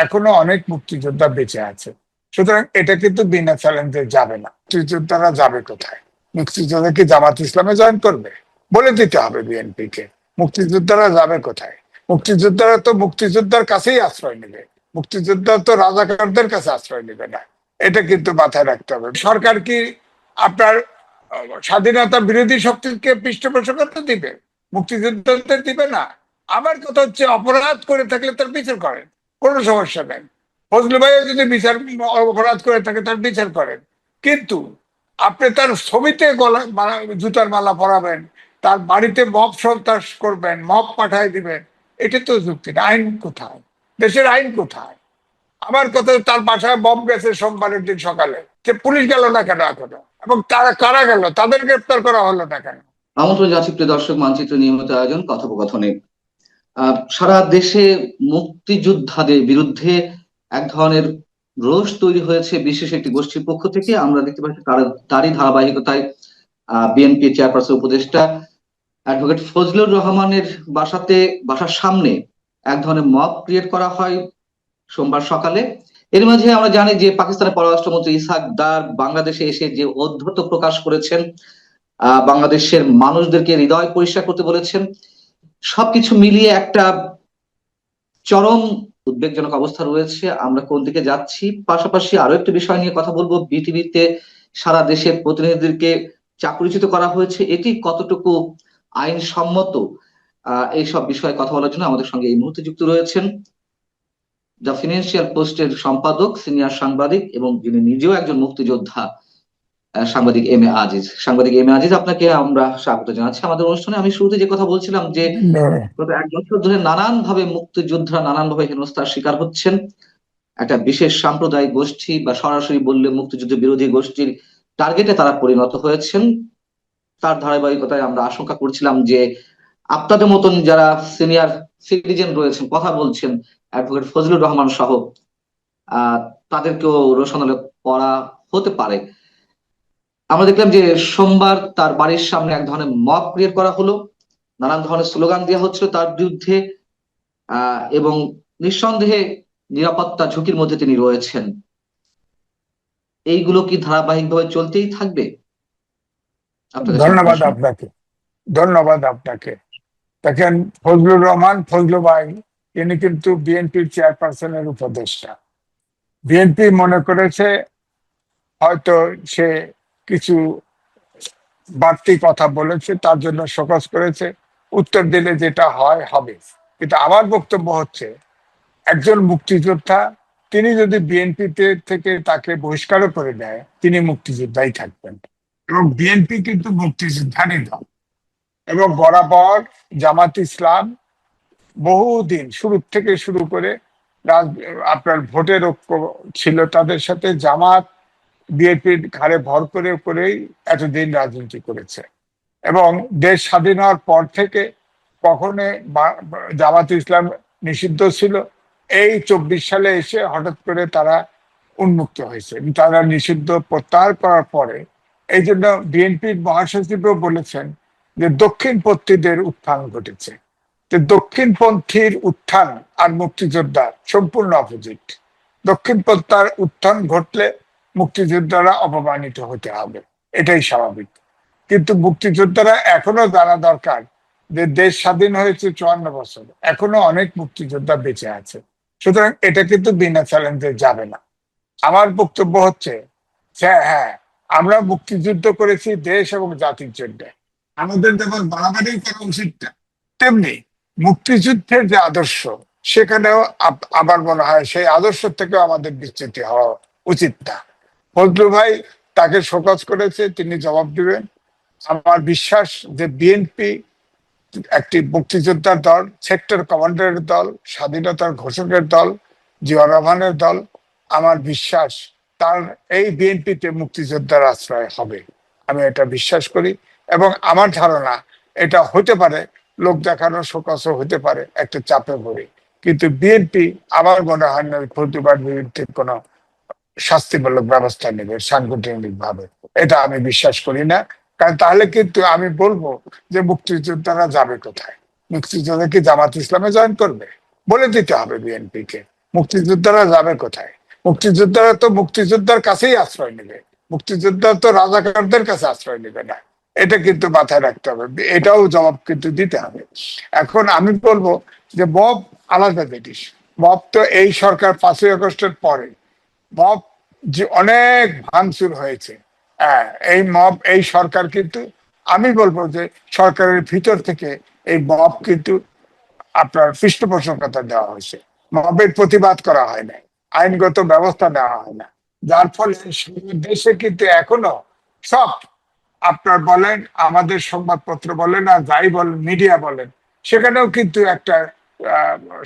এখনো অনেক মুক্তিযোদ্ধা বেঁচে আছে। সুতরাং এটা কিন্তু বিনা চ্যালেঞ্জে যাবে না। মুক্তিযোদ্ধারা যাবে কোথায়? মুক্তিযোদ্ধা কি জামাত ইসলামে জয়েন করবে? বলে দিতে হবে বিএনপি কে। মুক্তিযোদ্ধারা যাবে কোথায়? মুক্তিযোদ্ধারা তো মুক্তিযোদ্ধার কাছেই আশ্রয় নেবে, মুক্তিযোদ্ধা তো রাজাকারদের কাছে আশ্রয় নেবে না। এটা কিন্তু মাথায় রাখতে হবে। সরকার কি আপনার স্বাধীনতা বিরোধী শক্তিকে পৃষ্ঠপোষকতা দিবে? মুক্তিযোদ্ধাদের দিবে না। আমার কথা হচ্ছে, অপরাধ করে থাকলে তার বিচার করেন, কোনো সমস্যা নেই। ফজলু ভাইও যদি অপরাধ করে থাকে তার বিচার করেন, কিন্তু আপনি তার ছবিতে জুতার মালা পরাবেন, তার বাড়িতে মব সন্ত্রাস করবেন, মব পাঠায় দিবেন, এটা তো যুক্তি না। আইন কোথায়? দেশের আইন কোথায়? আমার কথা, তার বাসায় বম গেছে সোমবারের দিন সকালে, যে পুলিশ গেল না কেন এখনো? এবং তারা কারা গেল, তাদের গ্রেপ্তার করা হলো না কেন? আমন্ত্রণ জানাচ্ছি প্রিয় দর্শক, মানচিত্র নিয়মিত আয়োজন কথোপকথনে। সারা দেশে মুক্তিযোদ্ধাদের বিরুদ্ধে এক ধরনের রোষ তৈরি হয়েছে বিশেষ একটি গোষ্ঠীর পক্ষ থেকে। আমরা দেখতে পাচ্ছি তারই ধারাবাহিকতায় বিএনপি চেয়ারপারসন উপদেষ্টা অ্যাডভোকেট ফজলুর রহমানের বাসার সামনে এক ধরনের মব ক্রিয়েট করা হয় সোমবার সকালে। এর মাঝে আমরা জানি যে পাকিস্তানের পররাষ্ট্রমন্ত্রী ইসহাক দার বাংলাদেশে এসে যে ঔদ্ধত্য প্রকাশ করেছেন, বাংলাদেশের মানুষদেরকে হৃদয় পরিষ্কার করতে বলেছেন, সবকিছু মিলিয়ে একটা চরম উদ্বেগজনক অবস্থা রয়েছে। আমরা কোন দিকে যাচ্ছি, পাশাপাশি আরো একটি বিষয় নিয়ে কথা বলবো। বিটিভিতে সারা দেশের প্রতিনিধিদেরকে চাকরিচ্যুত করা হয়েছে, এটি কতটুকু আইনসম্মত, এইসব বিষয়ে কথা বলার জন্য আমাদের সঙ্গে এই মুহূর্তে যুক্ত রয়েছেন দ্য ফিনান্সিয়াল পোস্টের সম্পাদক, সিনিয়র সাংবাদিক এবং যিনি নিজেও একজন মুক্তিযোদ্ধা, সাংবাদিক এম এ আজিজ। সাংবাদিক এম এ আজিজ, আপনাকে আমরা স্বাগত জানাচ্ছি আমাদের অনুষ্ঠানে। আমি শুরুতে যে কথা বলছিলাম যে গত 1 বছর ধরে নানানভাবে মুক্তিযোদ্ধারা নানানভাবে হেনস্থার শিকার হচ্ছেন। একটা বিশেষ সাম্প্রদায়িক গোষ্ঠী বা সরাসরি বললে মুক্তিযুদ্ধ বিরোধী গোষ্ঠীর টার্গেটে তারা পরিণত হয়েছেন। তার ধারাবাহিকতায় আমরা আশঙ্কা করছিলাম যে আপনাদের মতন যারা সিনিয়র সিটিজেন রয়েছেন, কথা বলছেন, অ্যাডভোকেট ফজলুর রহমান সহ, তাদেরকেও রোশনালে পড়া হতে পারে। আমরা দেখলাম যে সোমবার তার বাড়ির সামনে এক ধরনের মব ক্রিয়েট করা হলো, নানান ধরনের স্লোগান দেওয়া হচ্ছিল তার বিরুদ্ধে, এবং নিঃসন্দেহে নিরাপত্তা ঝুঁকির মধ্যে তিনি রয়েছেন। এইগুলো কি ধারাবাহিকভাবে চলতেই থাকবে? ধন্যবাদ আপনাকে। দেখেন, ফজলুর রহমান ফজলু ভাই, ইনি কিন্তু বিএনপির চেয়ারপারসনের উপদেষ্টা। বিএনপি মনে করেছে হয়তো সে কিছু বাড়তি কথা বলেছে, তার জন্য শোকজ করেছে, উত্তর দিলে যেটা হয় হবে। কিন্তু আমার বক্তব্য হচ্ছে, একজন মুক্তিযোদ্ধা, তিনি যদি বিএনপিতে থেকে তাকে বহিষ্কারও করে দেয়, তিনি মুক্তিযোদ্ধাই থাকবেন। এবং বিএনপি কিন্তু মুক্তিযোদ্ধারই দল, এবং বরাবর জামাত ইসলাম বহুদিন শুরু করে আপনার ভোটের ঐক্য ছিল তাদের সাথে। জামাত বিএনপির ঘাড়ে ভর করেই এতদিন রাজনীতি করেছে, এবং দেশ স্বাধীন হওয়ার পর থেকে কখনো জামাত ইসলাম নিষিদ্ধ ছিল। এই 24 সালে এসে হঠাৎ করে তারা উন্মুক্ত হয়েছে। তারা নিষিদ্ধ প্রত্যাহার করার পরে এই জন্য বিএনপির মহাসচিবও বলেছেন যে দক্ষিণপন্থীদের উত্থান ঘটেছে। দক্ষিণপন্থীর উত্থান আর মুক্তিযোদ্ধা সম্পূর্ণ অপোজিট। দক্ষিণপন্থার উত্থান ঘটলে মুক্তিযোদ্ধারা অপমানিত হতে হবে, এটাই স্বাভাবিক। কিন্তু মুক্তিযোদ্ধারা এখনো জানা দরকার যে দেশ স্বাধীন হয়েছে 54 বছর, এখনো অনেক মুক্তিযোদ্ধা বেঁচে আছে। সুতরাং এটা কিন্তু বিনা চ্যালেঞ্জে যাবে না। আমার বক্তব্য হচ্ছে, হ্যাঁ, আমরা মুক্তিযুদ্ধ করেছি দেশ এবং জাতির জন্য, আমাদের যেমন বাড়াবাড়ি করা উচিত, তেমনি মুক্তিযুদ্ধের যে আদর্শ, সেখানেও আমার মনে হয় সেই আদর্শ থেকেও আমাদের বিচ্যুতি হওয়া উচিত না। ফজলু ভাই তাকে শোকজ করেছে, তিনি জবাব দিবেন। আমার বিশ্বাস যে বিএনপি একটি মুক্তিযোদ্ধার দল, সেক্টর কমান্ডারের দল, স্বাধীনতার ঘোষকের দল, জিয়া রহমানের দল। আমার বিশ্বাস তার এই বিএনপিতে মুক্তিযোদ্ধার আশ্রয় হবে, আমি এটা বিশ্বাস করি। এবং আমার ধারণা এটা হতে পারে লোক দেখানো, শোকজও হতে পারে একটা চাপে পড়ে, কিন্তু বিএনপি আমার মনে হয় না ফজলুর বিরুদ্ধে কোনো শাস্তিমূলক ব্যবস্থা নেবে সাংগঠনিক ভাবে, এটা আমি বিশ্বাস করি না। কারণ তাহলে কিন্তু আমি বলবো যে মুক্তিযোদ্ধারা যাবে কোথায়? মুক্তিযোদ্ধা কি জামাত ইসলামে জয়েন করবে? বলে দিতে হবে বিএনপি কে। মুক্তিযোদ্ধারা যাবে কোথায়? মুক্তিযোদ্ধারা তো মুক্তিযোদ্ধার কাছেই আশ্রয় নেবে, মুক্তিযোদ্ধা তো রাজাকারদের কাছে আশ্রয় নেবে না। এটা কিন্তু মাথায় রাখতে হবে, এটাও জবাব কিন্তু দিতে হবে। এখন আমি বলবো যে মব আলাদা জিনিস। মব তো এই সরকার 5ই আগস্টের পরে মব যে অনেক ভাঙচুর হয়েছে। হ্যাঁ, এই মব এই সরকার কিন্তু, আমি বলবো যে সরকারের ভিতর থেকে এই মব কিন্তু আপনার পৃষ্ঠপোষকতা দেওয়া হয়েছে, মবের প্রতিবাদ করা হয় না, আইনগত ব্যবস্থা নেওয়া হয় না। যার ফলে দেশে কিন্তু এখনো সব, আপনার বলেন আমাদের সংবাদপত্র বলেন আর যাই বলেন মিডিয়া বলেন, সেখানেও কিন্তু একটা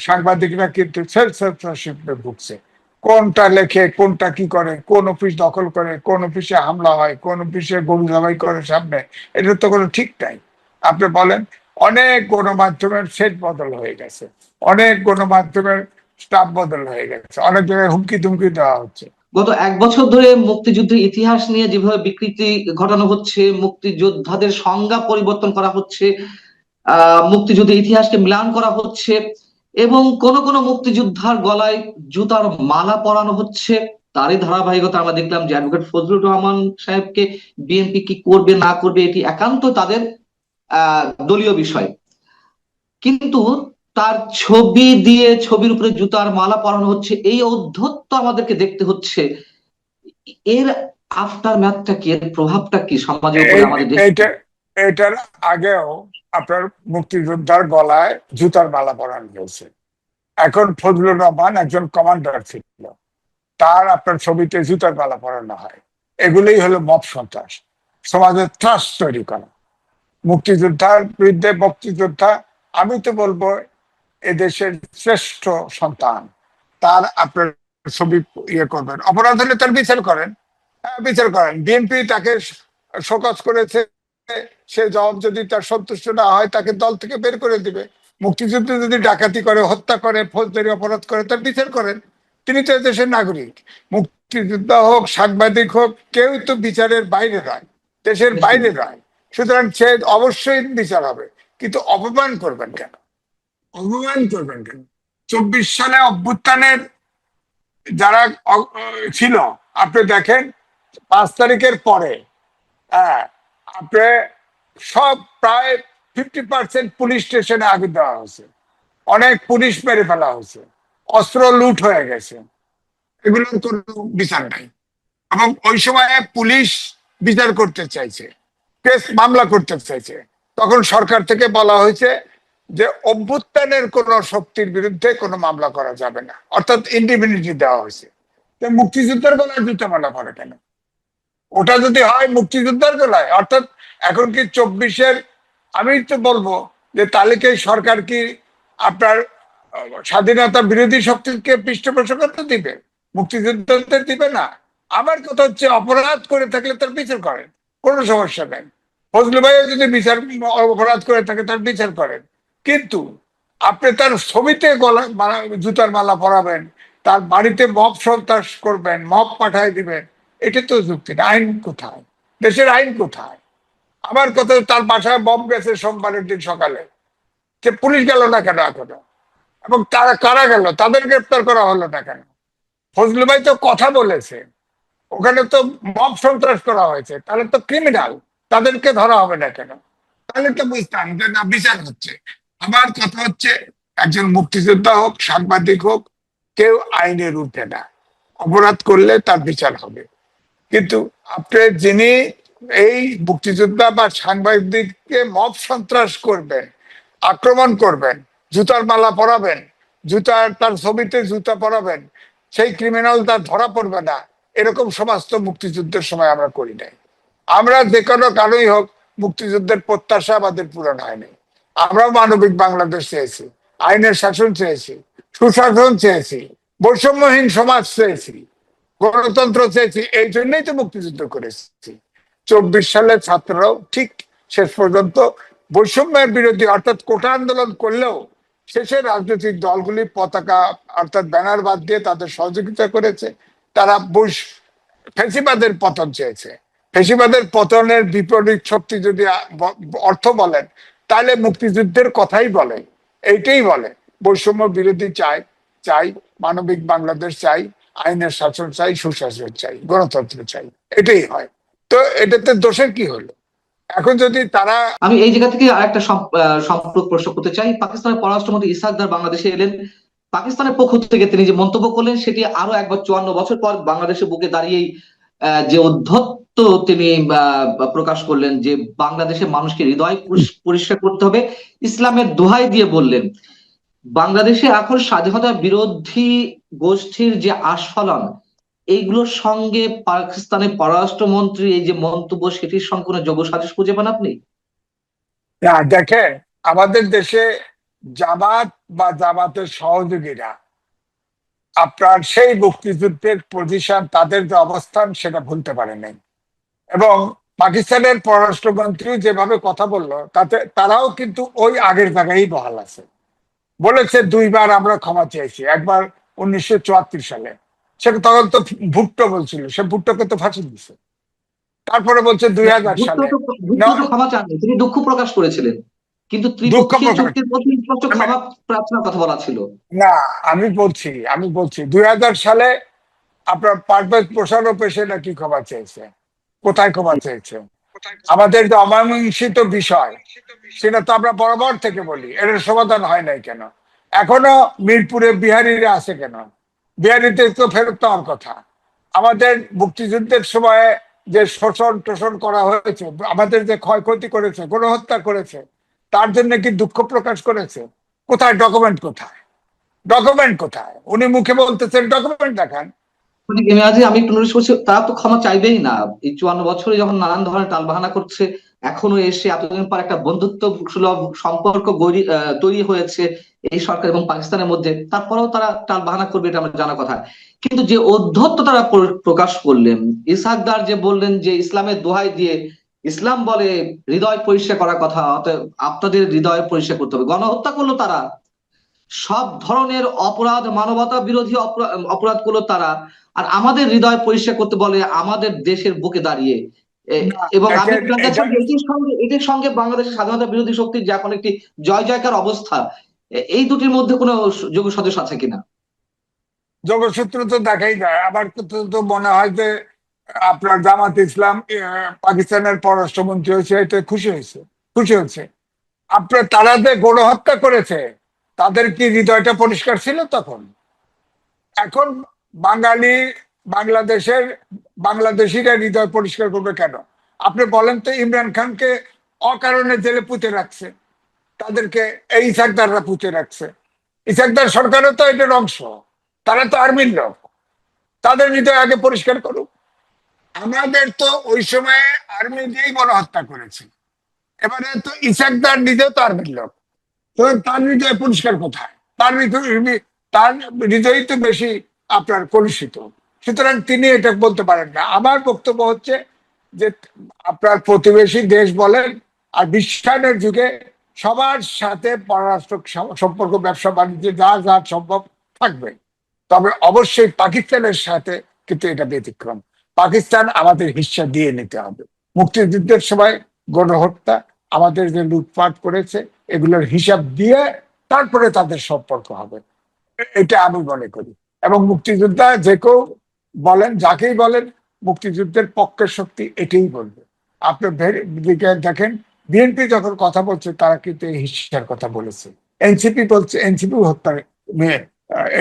সাংবাদিকরা কিন্তু সেলফ সেন্সরশিপে ভুগছে। কোনটা লেখে, কোনটা কি করে, কোন অফিস দখল করে, কোন অফিসে হামলা হয়, কোন অফিসে গরু জবাই করে সামনে, এটা তো কোনো ঠিক নাই। আপনি বলেন, অনেক গণমাধ্যমের সেট বদল হয়ে গেছে, অনেক গণমাধ্যমের স্টাফ বদল হয়ে গেছে, অনেক জায়গায় হুমকি ধুমকি দেওয়া হচ্ছে। গত 1 বছর ধরে মুক্তিযুদ্ধের ইতিহাস নিয়ে যেভাবে বিকৃতি ঘটানো হচ্ছে, মুক্তিযোদ্ধাদের সংজ্ঞা পরিবর্তন করা হচ্ছে, মুক্তিযুদ্ধের ইতিহাসকে ম্লান করা হচ্ছে, এবং কোন কোন মুক্তিযোদ্ধার গলায় জুতার মালা পরানো হচ্ছে, তারই ধারাবাহিকতা আমরা দেখলাম যে অ্যাডভোকেট ফজলুর রহমান সাহেবকে বিএনপি কি করবে না করবে এটি একান্ত তাদের দলীয় বিষয়, কিন্তু তার ছবি দিয়ে ছবির উপরে জুতার মালা পরানো হচ্ছে, এই ঔদ্ধত্য আমাদেরকে দেখতে হচ্ছে। এর আফটার ম্যাথটা কি, এর প্রভাবটা কি সমাজের উপরে, আমাদের দেশে? এইটা, এটার আগেও আপনার মুক্তিযোদ্ধার গলায় জুতার মালা পরানো হয়েছে। এখন ফজলুর রহমান একজন কমান্ডার ছিল, তার আপনার ছবিতে জুতার মালা পরানো হয়। এগুলোই হলো মব সন্ত্রাস, সমাজের ত্রাস তৈরি করা। মুক্তিযোদ্ধার বিরুদ্ধে, মুক্তিযোদ্ধা আমি তো বলবো এদেশের শ্রেষ্ঠ সন্তান, তার আপনার ছবি ইয়ে করবেন, অপরাধ হলে তার বিচার করেন। বিচার করেন, বিএনপি তাকে শোকজ করেছে, সে জবাব যদি তার সন্তুষ্ট না হয় তাকে দল থেকে বের করে দিবে। মুক্তিযুদ্ধে যদি ডাকাতি করে, হত্যা করে, ফৌজদারি অপরাধ করে, তার বিচার করেন, তিনি তো দেশের নাগরিক। মুক্তিযোদ্ধা হোক, সাংবাদিক হোক, কেউ তো বিচারের বাইরে নয়, দেশের বাইরে নয়। সুতরাং সে অবশ্যই বিচার হবে, কিন্তু অপমান করবেন কেন? অপমান করবেন কেন? 24 সালে অভ্যুত্থানের যারা ছিল, আপনি দেখেন 5 তারিখের পরে, হ্যাঁ, আপনি সব প্রায় 50% পুলিশ স্টেশনে আগুন দেওয়া হয়েছে, অনেক পুলিশ মেরে ফেলা হয়েছে, অস্ত্র লুট হয়ে গেছে, এগুলোর কোনো বিচার নাই। এবং ওই সময় পুলিশ বিচার করতে চাইছে, কেস মামলা করতে চাইছে, তখন সরকার থেকে বলা হয়েছে যে অভ্যুত্থানের কোন শক্তির বিরুদ্ধে কোনো মামলা করা যাবে না, অর্থাৎ ইন্ডিমিনিটি দেওয়া হয়েছে। মুক্তিযুদ্ধের গলায় জুতা মালা পড়ে কেন? ওটা যদি হয় মুক্তিযোদ্ধার গলায়, অর্থাৎ এখন কি 24-এর, আমি তো বলবো যে তালিকায় সরকার কি আপনার স্বাধীনতা বিরোধী শক্তিকে পৃষ্ঠপোষকতা দিবে, মুক্তিযোদ্ধাদের দিবে না? আমার কথা হচ্ছে অপরাধ করে থাকলে তার বিচার করেন, কোনো সমস্যা নেই। ফজলু ভাইও যদি বিচার, অপরাধ করে থাকে তার বিচার করেন, কিন্তু আপনি তার ছবিতে গলা জুতার মালা পরাবেন, তার বাড়িতে মব সন্ত্রাস করবেন, মব পাঠায় দিবেন, এটা তো যুক্তি না। আইন কোথায়? দেশের আইন কোথায়? আমার কথা, তার বাসায় বম গেছে সোমবারের দিন সকালে, যে পুলিশ গেল না কেন এখনো? এবং তারা কারা গেল, তাদের গ্রেপ্তার করা হলো না কেন? ফজলু ভাই তো কথা বলেছে, ওখানে তো মব সন্ত্রাস করা হয়েছে, তাহলে তো ক্রিমিনাল, তাদেরকে ধরা হবে না কেন? তাহলে তো বুঝতাম যে না, বিচার হচ্ছে। আমার কথা হচ্ছে, একজন মুক্তিযোদ্ধা হোক, সাংবাদিক হোক, কেউ আইনের ঊর্ধ্বে না, অপরাধ করলে তার বিচার হবে। কিন্তু আপনি যিনি এই মুক্তিযোদ্ধা বা সাংবাদিককে মব সন্ত্রাস করবেন, আক্রমণ করবেন, জুতার মালা পরাবেন, জুতার তার ছবিতে জুতা পরাবেন, সেই ক্রিমিনাল তার ধরা পড়বে না, এরকম সমাজ তো মুক্তিযুদ্ধের সময় আমরা করি নাই। আমরা যে কোনো কারণেই হোক, মুক্তিযুদ্ধের প্রত্যাশা আমাদের পূরণ হয়নি। আমরাও মানবিক বাংলাদেশ চেয়েছি, আইনের শাসন চেয়েছি, সুশাসন চেয়েছি, বৈষম্যহীন সমাজ চেয়েছি, গণতন্ত্র চেয়েছি, এই জন্যই তো মুক্তিযুদ্ধ করেছি। 24 সালের ছাত্ররাও ঠিক শেষ পর্যন্ত বৈষম্যের বিরোধী, অর্থাৎ কোটা আন্দোলন করলেও শেষে রাজনৈতিক দলগুলি পতাকা অর্থাৎ ব্যানার বাদ দিয়ে তাদের সহযোগিতা করেছে। তারা ফেসিবাদের পতন চেয়েছে। ফেসিবাদের পতনের বিপরীত শক্তি যদি অর্থ বলেন, তাহলে মুক্তিযুদ্ধের কথাই বলে, এইটাই বলে, বৈষম্য বিরোধী চায়, চাই, মানবিক বাংলাদেশ চাই, আইনের শাসন চাই, সুশাসন চাই, গণতন্ত্র চাই, এটাই হয়। তো এটাতে দোষের কি হলো? এখন যদি তারা আমি এই জায়গা থেকে আরেকটা সম্পর্ক প্রশ্ন করতে চাই। পাকিস্তানের পররাষ্ট্রমন্ত্রী ইসহাক দার বাংলাদেশে এলেন। পাকিস্তানের পক্ষ থেকে তিনি যে মন্তব্য করলেন সেটি আরো একবার 54 বছর পর বাংলাদেশের বুকে দাঁড়িয়েই যে উদ্ধত্ত তিনি প্রকাশ করলেন যে বাংলাদেশের মানুষকে হৃদয় পরিষ্কার করতে হবে, ইসলামের দোহাই দিয়ে বললেন বাংলাদেশে এখন স্বাধীনতা বিরোধী গোষ্ঠীর যে আস্ফালন, এইগুলোর সঙ্গে পাকিস্তানের পররাষ্ট্রমন্ত্রী এই যে মন্তব্য সেটির সঙ্গে কোনো যোগসাজশ খুঁজে পান আপনি? দেখেন, আমাদের দেশে জামাত বা জামাতের সহযোগীরা আপনার সেই মুক্তিযুদ্ধের পজিশন, তাদের যে অবস্থান সেটা ভুলতে পারে নাই। এবং পাকিস্তানের পররাষ্ট্রমন্ত্রী যেভাবে কথা বললো তাতে তারাও কিন্তু ওই আগের জায়গায় বহাল আছে। বলেছে দুইবার আমরা ক্ষমা চেয়েছি, একবার 1974 সালে, সেটা তখন তো ভুট্টো বলছিল, সে ভুট্টোকে তো ফাঁসি দিছে। তারপরে বলছে 2000 ভুট্টো সালে। তো ভুট্টো তো ক্ষমা চাননি, তিনি দুঃখ প্রকাশ করেছিলেন, কিন্তু দুঃখ ত্রিপক্ষীয় প্রকাশ, চুক্তির প্রতি স্পষ্ট ক্ষমা প্রার্থনার কথা বলা ছিল। না, আমি বলছি 2000 সালে আপনার পারভেজ মোশাররফ এসে নাকি ক্ষমা চেয়েছে। কোথায় ক্ষমা চেয়েছে? আমাদের যে অমীমাংসিত বিষয়, সেটা তো আমরা বরাবর থেকে বলি, এর সমাধান হয় নাই কেন? এখনো মিরপুরে বিহারিরা আছে কেন? বিহারিতে তো ফেরত নেওয়ার কথা। আমাদের মুক্তিযুদ্ধের সময়ে যে শোষণ টোষণ করা হয়েছে, আমাদের যে ক্ষয়ক্ষতি করেছে, গণহত্যা করেছে, তার জন্য কি দুঃখ প্রকাশ করেছে? কোথায় ডকুমেন্ট? কোথায় ডকুমেন্ট? কোথায়? উনি মুখে বলতেছেন, ডকুমেন্ট দেখান। আমি একটু নোটিস করছি তারা তো ক্ষমা চাইবেই না। এই 54 বছরে যখন নানান ধরনের টালবাহানা করছে, এখনো এসে এতদিন পর একটা বন্ধুত্ব সুলভ সম্পর্ক তৈরি হয়েছে এই সরকার এবং পাকিস্তানের মধ্যে, তারপরেও তারা টালবাহানা করবে, এটা আমার জানা কথা। কিন্তু যে অধ্যত্ত তারা প্রকাশ করলেন, ইসহাক দার যে বললেন যে ইসলামের দোহাই দিয়ে, ইসলাম বলে হৃদয় পরিষ্কার করার কথা, অতএব আপনাদের হৃদয় পরিষ্কার করতে হবে। গণহত্যা করলো তারা, সব ধরনের অপরাধ, মানবতা বিরোধী অপরাধ করলো তারা, আর আমাদের হৃদয় পরিষ্কার করতে বলে আমাদের দেশের বুকে দাঁড়িয়ে। এবং আমি দেখেন, জানতে এটা চাই যে এটির সঙ্গে বাংলাদেশের স্বাধীনতা বিরোধী শক্তির যে এখন একটি জয় জয়কার অবস্থা, এই দুটির মধ্যে কোনো যোগ সাদৃশ্য আছে কিনা? যোগসূত্র তো দেখাই যায়। আমার তো মনে হয় যে আপনার জামাত ইসলাম পাকিস্তানের পররাষ্ট্রমন্ত্রী হয়েছে, এতে খুশি হয়েছে। আপনার তারা যে গণহত্যা করেছে, তাদের কি হৃদয়টা পরিষ্কার ছিল তখন? এখন বাঙালি, বাংলাদেশের বাংলাদেশিরা হৃদয় পরিষ্কার করবে কেন? আপনি বলেন তো, ইমরান খানকে অকারণে জেলে পুঁতে রাখছে, তাদেরকে এই ইসাকদাররা পুঁতে রাখছে। ইসাকদার সরকারও তো এটার অংশ, তারা তো আর্মির লোক, তাদের হৃদয় আগে পরিষ্কার করুক। আমাদের তো ওই সময়ে আর্মি দিয়েই গণহত্যা করেছে। এবারে তো ইসাকদার নিজেও তো আর্মির লোক, তো তার হৃদয় পরিষ্কার কোথায়? তার হৃদয়ই তো বেশি আপনার কলুষিত। সুতরাং তিনি এটা বলতে পারেন না। আমার বক্তব্য হচ্ছে যে আপনার প্রতিবেশী দেশ বলেন আর বিশ্বায়নের যুগে সবার সাথে পররাষ্ট্র সম্পর্ক, ব্যবসা বাণিজ্য যা যা সম্ভব থাকবে, তবে অবশ্যই পাকিস্তানের সাথে কিন্তু এটা ব্যতিক্রম। পাকিস্তান আমাদের হিস্সা দিয়ে নিতে হবে। মুক্তিযুদ্ধের সময় গণহত্যা, আমাদের যে লুটপাট করেছে, এগুলোর হিসাব দিয়ে তারপরে তাদের সম্পর্ক হবে, এটা আমি মনে করি। এবং মুক্তিযোদ্ধা যে কেউ বলেন, যাকেই বলেন, মুক্তিযুদ্ধের পক্ষের শক্তি এটাই বলবে। আপনি দিকে দেখেন, বিএনপি যখন কথা বলছে তারা কিন্তু এই হিস্সার কথা বলেছে। এনসিপি বলছে, এনসিপি হত্যার নিয়ে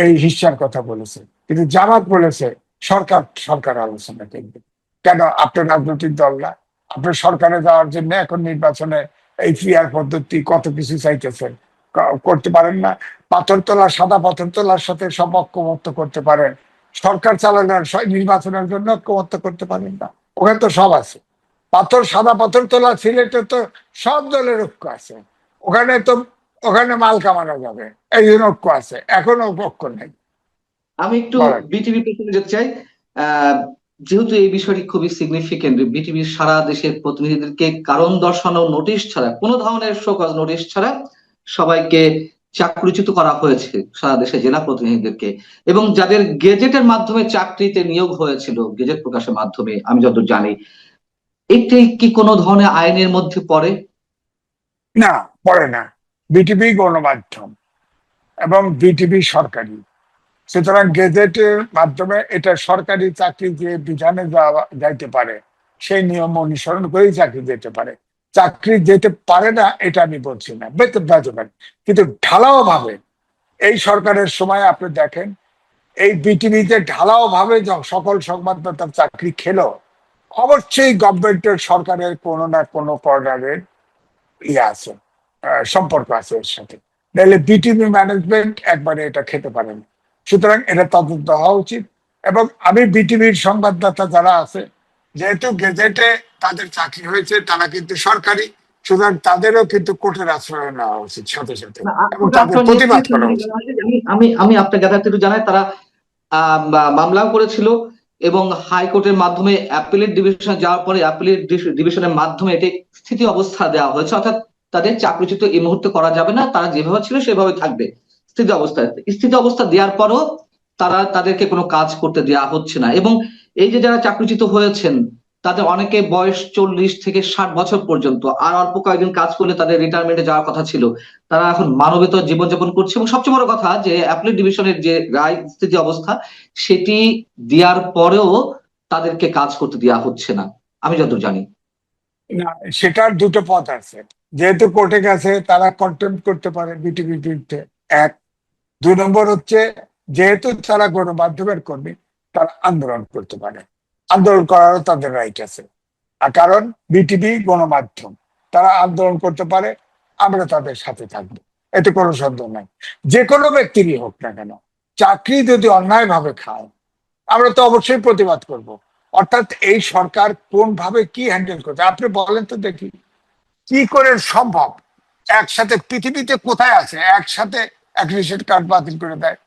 এই হিস্সার কথা বলেছে। কিন্তু জামাত বলেছে সরকার সরকার আলোচনা করবে। কেন? আপনার রাজনৈতিক দল না? আপনার সরকারে যাওয়ার জন্য এখন নির্বাচনে এই পিআর পদ্ধতি কত কিছু চাইতেছেন, করতে পারেন না? পাথর তোলা, সাদা পাথর তোলার সাথে সব ঐক্যমত্য করতে পারেন, সরকার চালানোর নির্বাচনের জন্য ঐক্যমত্য করতে পারেন না? ওখানে তো সব আছে। সাদা পাথর তোলা সিলেটে তো সব দলের ঐক্য আছে। ওখানে তো ওখানে মাল কামানো যাবে, এই জন্য ঐক্য আছে। এখনো ঐক্য নেই। আমি একটু বলেন। বিটিভি প্রসঙ্গে যেতে চাই। আহ যেহেতু এই বিষয়টি খুবই সিগনিফিকেন্ট, বিটিভির সারা দেশের প্রতিনিধিদেরকে কারণ দর্শানো নোটিশ ছাড়া, কোনো ধরনের শোকজ নোটিশ ছাড়া সবাইকে চাকরিচ্যুত করা হয়েছে, সারা দেশের জেলা প্রতিনিধিদেরকে। এবং যাদের গেজেটের মাধ্যমে চাকরিতে নিয়োগ হয়েছিল, গেজেট প্রকাশের মাধ্যমে, আমি যতদূর জানি, এটি কি কোনো ধরনের আইনের মধ্যে পড়ে? না, পড়ে না। বিটিভি গণমাধ্যম এবং বিটিভি সরকারি। সুতরাং গেজেটের মাধ্যমে এটা সরকারি চাকরি যে বিধানে যাওয়া যাইতে পারে সেই নিয়ম অনুসরণ করেই চাকরি যেতে পারে। চাকরি যেতে পারে না এটা আমি বলছি না, বেতন যেতে পারে, কিন্তু ঢালাও ভাবে এই সরকারের সময় আপনি দেখেন এই বিটিভিতে ঢালাও ভাবে সকল সংবাদদাতার চাকরি খেলো। অবশ্যই গভর্নমেন্টের সরকারের কোনো না কোনো কর্নারের ইয়ে আছে, সম্পর্ক আছে এর সাথে, নাহলে বিটিভি ম্যানেজমেন্ট একবারে এটা খেতে পারে না। সুতরাং এটা তদন্ত হওয়া উচিত। এবং আমি বিটিভির সংবাদদাতা যারা আছে, যেহেতু গেজেটে তাদের চাকরি হয়েছে, তারা কিন্তু সরকারি, সুতরাং তাদেরও কিন্তু কোর্টের আশ্রয় নেওয়া উচিত সাথে সাথে, না, এবং কোর্টের তাদের আশ্রয় প্রতিবাদ নিয়েছে, করা উচিত। আমি আপনার জ্ঞাতার্থে একটু জানাই, তারা মামলাও করেছিল এবং হাইকোর্টের মাধ্যমে অ্যাপিলেট ডিভিশন যাওয়ার পরে অ্যাপিলেট ডিভিশনের মাধ্যমে এটি স্থিতি অবস্থা দেওয়া হয়েছে, অর্থাৎ তাদের চাকরিচ্যুত এই মুহূর্তে করা যাবে না, তারা যেভাবে ছিল সেভাবে থাকবে স্থিতি অবস্থা দেওয়ার পরও তাদেরকে কোনো কাজ করতে দেওয়া হচ্ছে না। এবং এই যে যারা চাকরিচ্যুত হয়েছেন তাদের অনেকে বয়স 40 থেকে 60 বছর পর্যন্ত, আর অল্প কয়েকদিন কাজ করলে তাদের রিটায়ারমেন্টে যাওয়ার কথা ছিল, তারা এখন মানবেতর জীবনযাপন করছে। এবং সবচেয়ে বড় কথা যে অ্যাপিলেট ডিভিশনের যে রায় স্থিতি অবস্থা সেটি দেওয়ার পরেও তাদেরকে কাজ করতে দেওয়া হচ্ছে না, আমি যতদূর জানি। না, সেটার দুটো পথ আছে। যেহেতু কোর্টে গেছে, তারা কন্টেম্প করতে পারে বিটিভির বিরুদ্ধে, এক। 2 নম্বর হচ্ছে, যেহেতু তারা গণমাধ্যমের কর্মী, তারা আন্দোলন করতে পারে। আন্দোলন করারও তাদের রাইট আছে, আর কারণ বিটিভি গণমাধ্যম, তারা আন্দোলন করতে পারে, আমরা তাদের সাথে থাকবো, এতে কোনো সন্দেহ নাই। যে কোনো ব্যক্তিরই হোক না কেন, চাকরি যদি অন্যায় ভাবে খায়, আমরা তো অবশ্যই প্রতিবাদ করব। অর্থাৎ এই সরকার কোন ভাবে কি হ্যান্ডেল করছে আপনি বলেন তো দেখি, কি করে সম্ভব? একসাথে পৃথিবীতে কোথায় আছে একসাথে অ্যাগ্রিগেট কার্ড বাতিল করে দেয়?